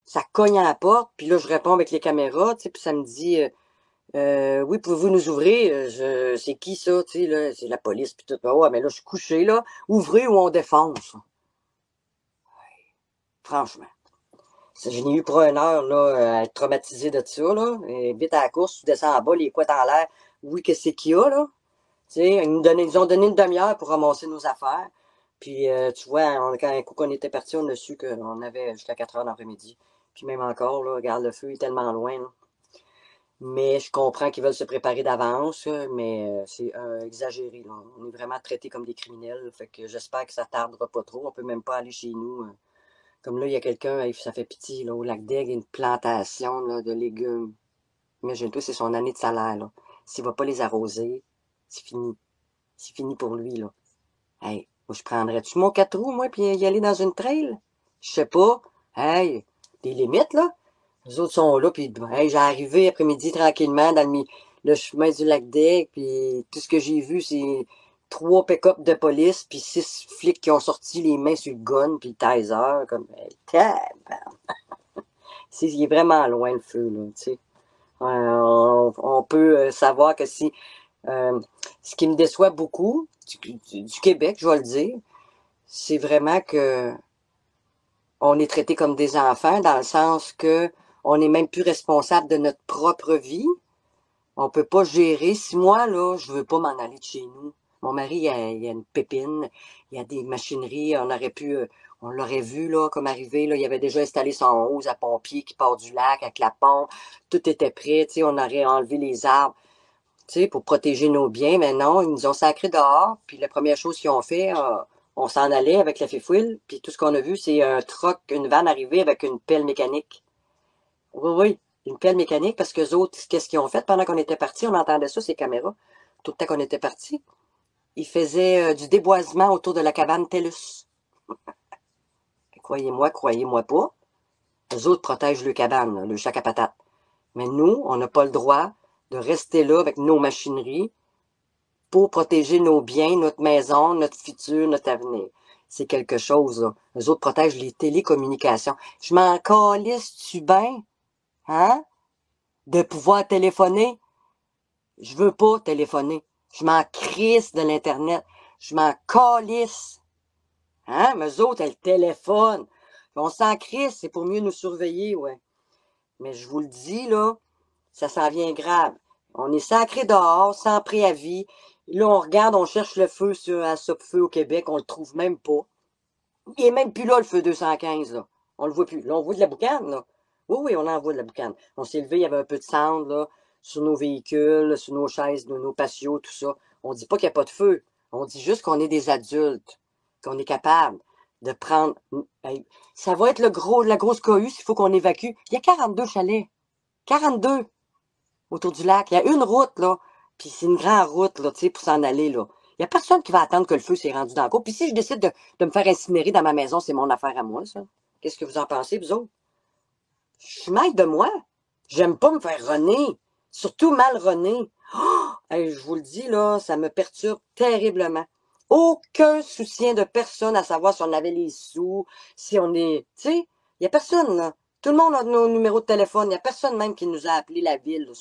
Ça cogne à la porte, puis là, je réponds avec les caméras, tu sais, puis ça me dit, oui, pouvez-vous nous ouvrir? C'est qui ça, tu sais, là? C'est la police, puis tout. Ah ouais, mais là, je suis couché, là. Ouvrez ou on défonce. Franchement. Je n'ai eu pour 1 heure, là, à être traumatisé de ça, là. Et vite à la course, tu descends en bas, les couettes en l'air. Oui, qu'est-ce c'est qu'il y a, là? Tu sais, ils ont donné une demi-heure pour ramasser nos affaires. Puis, tu vois, quand un coup qu'on était parti, on a su qu'on avait jusqu'à 4 heures d'après-midi. Puis même encore, là, regarde, le feu est tellement loin, là. Mais je comprends qu'ils veulent se préparer d'avance, mais c'est exagéré, là. On est vraiment traités comme des criminels. Fait que j'espère que ça tardera pas trop. On peut même pas aller chez nous. Comme là, il y a quelqu'un, ça fait pitié, là, au lac d'Aigle, il y a une plantation là, de légumes. Imagine-toi, c'est son année de salaire, là. S'il va pas les arroser, c'est fini. C'est fini pour lui, là. Hey, moi, je prendrais-tu mon 4 roues, moi, puis y aller dans une trail? Je sais pas. Hey, des limites, là. Les autres sont là, puis hey, j'ai arrivé après-midi tranquillement dans le chemin du lac d'Aigle, puis tout ce que j'ai vu, c'est 3 pick-up de police, puis 6 flics qui ont sorti les mains sur le gun, puis le taser, comme, hey, il est vraiment loin le feu, là, tu sais. On peut savoir que si ce qui me déçoit beaucoup du Québec, je vais le dire, c'est vraiment que on est traité comme des enfants dans le sens que on n'est même plus responsable de notre propre vie. On peut pas gérer. Si moi, là, je veux pas m'en aller de chez nous. Mon mari, il y a une pépine, il y a des machineries, on aurait pu, on l'aurait vu, là, comme arrivé, là, il avait déjà installé son hose à pompier qui part du lac avec la pompe. Tout était prêt, tu sais, on aurait enlevé les arbres, tu sais, pour protéger nos biens, mais non, ils nous ont sacrés dehors, puis la première chose qu'ils ont fait, on s'en allait avec la fifouille, puis tout ce qu'on a vu, c'est un truck, une vanne arriver avec une pelle mécanique. Oui, oui, une pelle mécanique, parce que les autres, qu'est-ce qu'ils ont fait pendant qu'on était partis? On entendait ça, ces caméras, tout le temps qu'on était partis. Ils faisaient du déboisement autour de la cabane TELUS. Croyez-moi pas. Les autres protègent le cabane, là, le chac à patate. Mais nous, on n'a pas le droit de rester là avec nos machineries pour protéger nos biens, notre maison, notre futur, notre avenir. C'est quelque chose, là. Les autres protègent les télécommunications. Je m'en calisse-tu bien, hein? De pouvoir téléphoner. Je veux pas téléphoner. Je m'en crisse de l'Internet. Je m'en calisse. Hein? Mais eux autres, elles téléphonent. On s'en crisse, c'est pour mieux nous surveiller, ouais. Mais je vous le dis, là, ça s'en vient grave. On est sacré dehors, sans préavis. Là, on regarde, on cherche le feu sur un feu au Québec, on le trouve même pas. Il est même plus là, le feu 215, là. On le voit plus. Là, on voit de la boucane, là. Oui, oui, on en voit de la boucane. On s'est levé, il y avait un peu de cendre, là, sur nos véhicules, sur nos chaises, nos patios, tout ça. On dit pas qu'il n'y a pas de feu. On dit juste qu'on est des adultes, qu'on est capable de prendre. Hey, ça va être la grosse cohue s'il faut qu'on évacue. Il y a 42 chalets. 42 autour du lac. Il y a une route, là. Puis c'est une grande route, là, tu sais, pour s'en aller, là. Il y a personne qui va attendre que le feu s'est rendu dans le cours. Puis si je décide de me faire incinérer dans ma maison, c'est mon affaire à moi, ça. Qu'est-ce que vous en pensez, vous autres? Je suis maître de moi. J'aime pas me faire runner. Surtout mal runner. Oh! Hey, je vous le dis, là, ça me perturbe terriblement. Aucun soutien de personne à savoir si on avait les sous, si on est... Tu sais, il y a personne, là. Tout le monde a nos numéros de téléphone. Il y a personne même qui nous a appelé la ville, là.